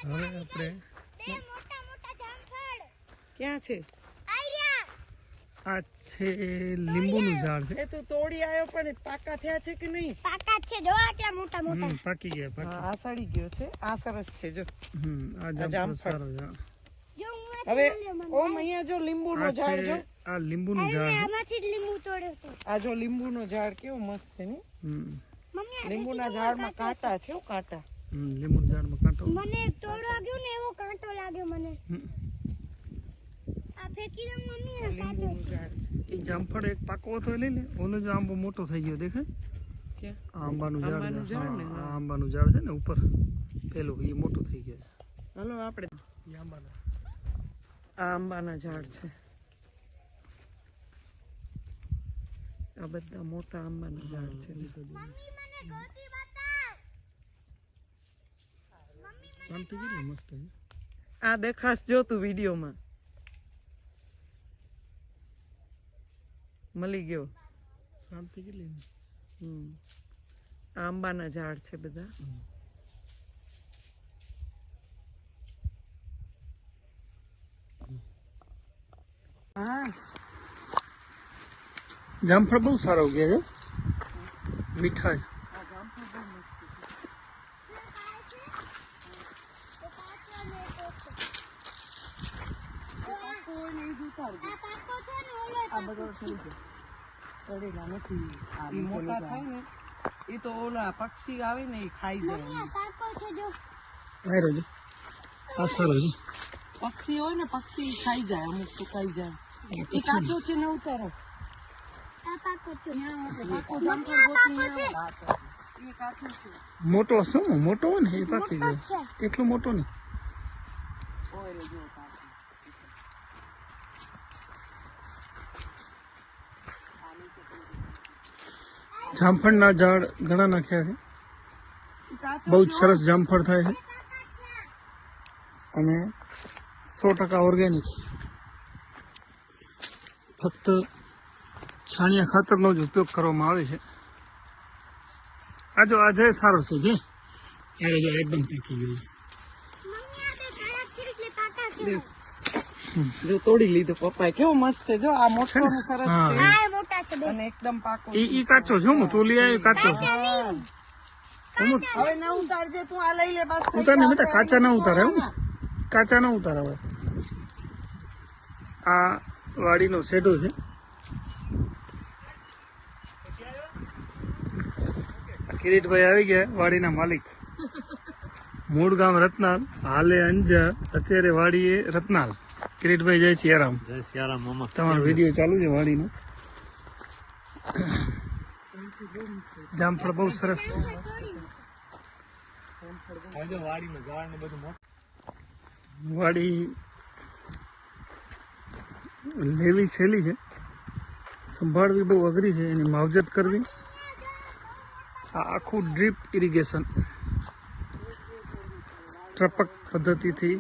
હવે આપણે ક્યાં છે? આ છે લીંબુનું ઝાડ છે. એ તું તોડી આવ્યો પણ પાકા થયા છે કે નહીં? પાકા છે જો આટલા મોટા મોટા. પાકી ગયા પાકી. આ સડી ગયો છે. આ સરસ છે જો. આ જામફળ સારો છે. જો હું હવે ઓમ અહીંયા જો લીંબુનો ઝાડ જો. આ લીંબુનું ઝાડ છે. આમાંથી જ લીંબુ તોડ્યો તો. આ જો લીંબુનો ઝાડ કેવો મસ્ત છે ને. મમ્મી લીંબુના ઝાડમાં કાંટા છે. કાંટા. લીંબુના ઝાડમાં કાંટો. મને તોડવા ગયો ને એવો કાંટો લાગ્યો મને. આ ફેંકી દઉં મમ્મી આ કાંટો. લીંબુનું ઝાડ છે. એ જામફળ એક પાકો હતો એ લઈ લે. ઓલો જો આંબો મોટો થઈ ગયો દેખાય? ક્યાં? આ આંબાનું ઝાડ આંબાનું છે. ઝાડ ને, હા, હા. આ આંબાનું ઝાડ છે ને ઉપર પેલું એ મોટું થઈ ગયું છે. હાલો આપણે એ આંબાના. આ આંબાના ઝાડ છે. આ બધા મોટા આંબાના ઝાડ છે. મમ્મી મને ગોતી બતા. શાંતિ કેટલી મસ્ત છે. આ દેખાશ જો તું વિડીયોમાં. મળી ગયો. શાંતિ કેટલી. આ આંબાના ઝાડ છે બધા. હા જામફળ બહુ સારા ઉગ્યા છે. મીઠા છે. મોટા થાય ને એ તો ઓલા પક્ષી આવે ને એ ખાઈ જાય. આયરો છે. આ સારો છે. પક્ષી હોય ને પક્ષી ખાઈ જાય. અમુક સુકાઈ જાય. એ કાચો છે ને ઉતારો. મોટો શું મોટો હોય ને એ પાકી જાય. એટલો મોટો નહીં. જામફળના ઝાડ ઘણા નાખ્યા છે. બહુ જ સરસ જામફળ થાય છે અને 100% ઓર્ગેનિક. ફક્ત છાણિયા ખાતરનો જ ઉપયોગ કરવામાં આવે છે. આ જો આજે સારો છે જે અરે જો એકદમ પાકી ગયું. જો તોડી લીધો પપ્પાએ. કેવો મસ્ત છે જો. આ મોટો ને સરસ હા. છે મોટા છે બે. અને એકદમ પાકો. ઈ કાચો છે હું તો લઈ આવ્યો કાચો છે. હવે ન ઉતારજે તું. આ લઈ લે બસ. થઈ ઉતાર ને ગયા. બેટા કાચા ના ઉતારે હું કાચા ના ઉતારે. હવે આ વાડીનો શેડો છે. કિરીટભાઈ આવી ગયા વાડીના માલિક. મૂળ ગામ રત્નાલ, હાલે અંજાર, અત્યારે વાડી એ રત્નાલ. કિરીટભાઈ જય સિયારામ. જય સિયારામ મામા. તમારો વિડીયો ચાલુ છે વાડીનો. જામફળ બહુ સરસ છે. વાડીનું ઝાડ ને બધું વાડી લેવી સહેલી છે, સંભાળવી બહુ અઘરી છે. એની માવજત કરવી. આ આખું ડ્રીપ ઇરિગેશન ટપક પદ્ધતિથી